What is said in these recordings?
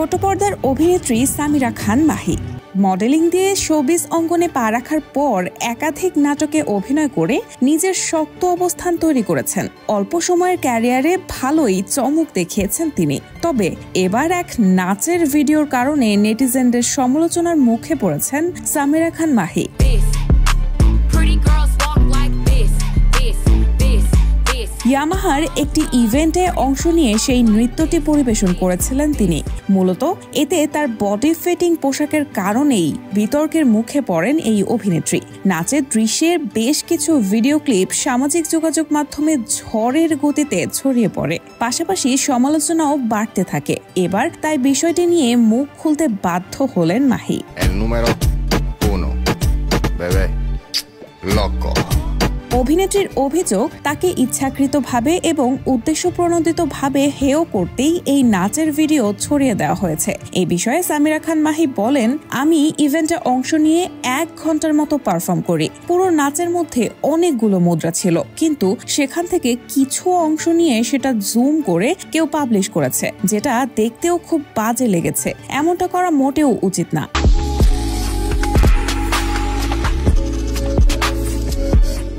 ছোট পর্দার অভিনেত্রী সামিরা খান মাহি মডেলিং দিয়ে শোবিজ অঙ্গনে পা রাখার পর একাধিক নাটকে অভিনয় করে নিজের শক্ত অবস্থান তৈরি করেছেন। অল্প সময়ের ক্যারিয়ারে ভালোই চমক দেখিয়েছেন তিনি। তবে এবার এক নাচের ভিডিওর কারণে নেটিজেনদের সমালোচনার মুখে পড়েছেন সামিরা খান মাহি। ইয়ামাহার একটি ইভেন্টে অংশ নিয়ে সেই নৃত্যটি পরিবেশন করেছিলেন তিনি। মূলত এতে তার বডি ফিটিং পোশাকের কারণেই বিতর্কের মুখে পড়েন এই অভিনেত্রী। নাচের দৃশ্যের বেশ কিছু ভিডিও ক্লিপ সামাজিক যোগাযোগ মাধ্যমে ঝড়ের গতিতে ছড়িয়ে পড়ে, পাশাপাশি সমালোচনাও বাড়তে থাকে। এবার তাই বিষয়টি নিয়ে মুখ খুলতে বাধ্য হলেন মাহি। অভিনেত্রীর অভিযোগ, তাকে ইচ্ছাকৃতভাবে এবং উদ্দেশ্যপ্রণোদিতভাবে হেয় করতেই এই নাচের ভিডিও ছড়িয়ে দেওয়া হয়েছে। এই বিষয়ে সামিরা খান মাহি বলেন, আমি ইভেন্টে অংশ নিয়ে 1 ঘন্টার মতো পারফর্ম করি। পুরো নাচের মধ্যে অনেকগুলো মুদ্রা ছিল, কিন্তু সেখান থেকে কিছু অংশ নিয়ে সেটা জুম করে কেউ পাবলিশ করেছে, যেটা দেখতেও খুব বাজে লেগেছে। এমনটা করা মোটেও উচিত না।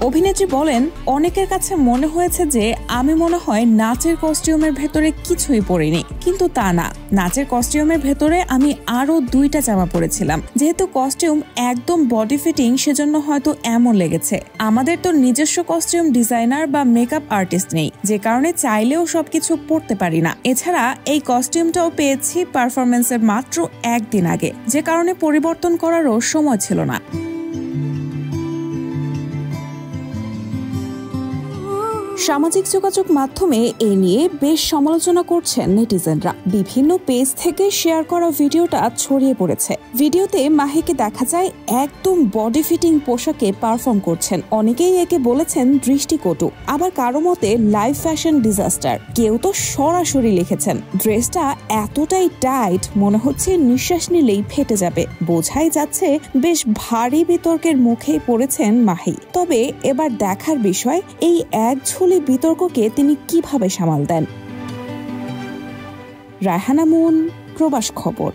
অভিনেত্রী বলেন, অনেকের কাছে মনে হয়েছে যে আমি মনে হয় নাচের কস্টিউমের ভেতরে কিছুই পরিনি, কিন্তু তা না। নাচের কস্টিউমের ভেতরে আমি আরো 2টা জামা পরেছিলাম। যেহেতু কস্টিউম একদম বডি ফিটিং, সেজন্য হয়তো এমন লেগেছে। আমাদের তো নিজস্ব কস্টিউম ডিজাইনার বা মেকআপ আর্টিস্ট নেই, যে কারণে চাইলেও সবকিছু পরতে পারি না। এছাড়া এই কস্টিউমটাও পেয়েছি পারফরমেন্সের মাত্র 1 দিন আগে, যে কারণে পরিবর্তন করারও সময় ছিল না। সামাজিক যোগাযোগ মাধ্যমে এ নিয়ে বেশ সমালোচনা করছেন নেটিজেনরা। বিভিন্ন পেজ থেকে শেয়ার করা ভিডিওটা ছড়িয়ে পড়েছে। ভিডিওতে মাহিকে দেখা যায় একদম বডি ফিটিং পোশাকে পারফর্ম করছেন। অনেকেই একে বলেছেন দৃষ্টিকটু, আবার কারো মতে লাইভ ফ্যাশন ডিজাস্টার। কেউ তো সরাসরি লিখেছেন ড্রেসটা এতটাই টাইট, মনে হচ্ছে নিঃশ্বাস নিলেই ফেটে যাবে। বোঝাই যাচ্ছে বেশ ভারী বিতর্কের মুখেই পড়েছেন মাহি। তবে এবার দেখার বিষয়, এই এক বিতর্ককে তিনি কিভাবে সামাল দেন। রায়হানা মুন, প্রবাস খবর।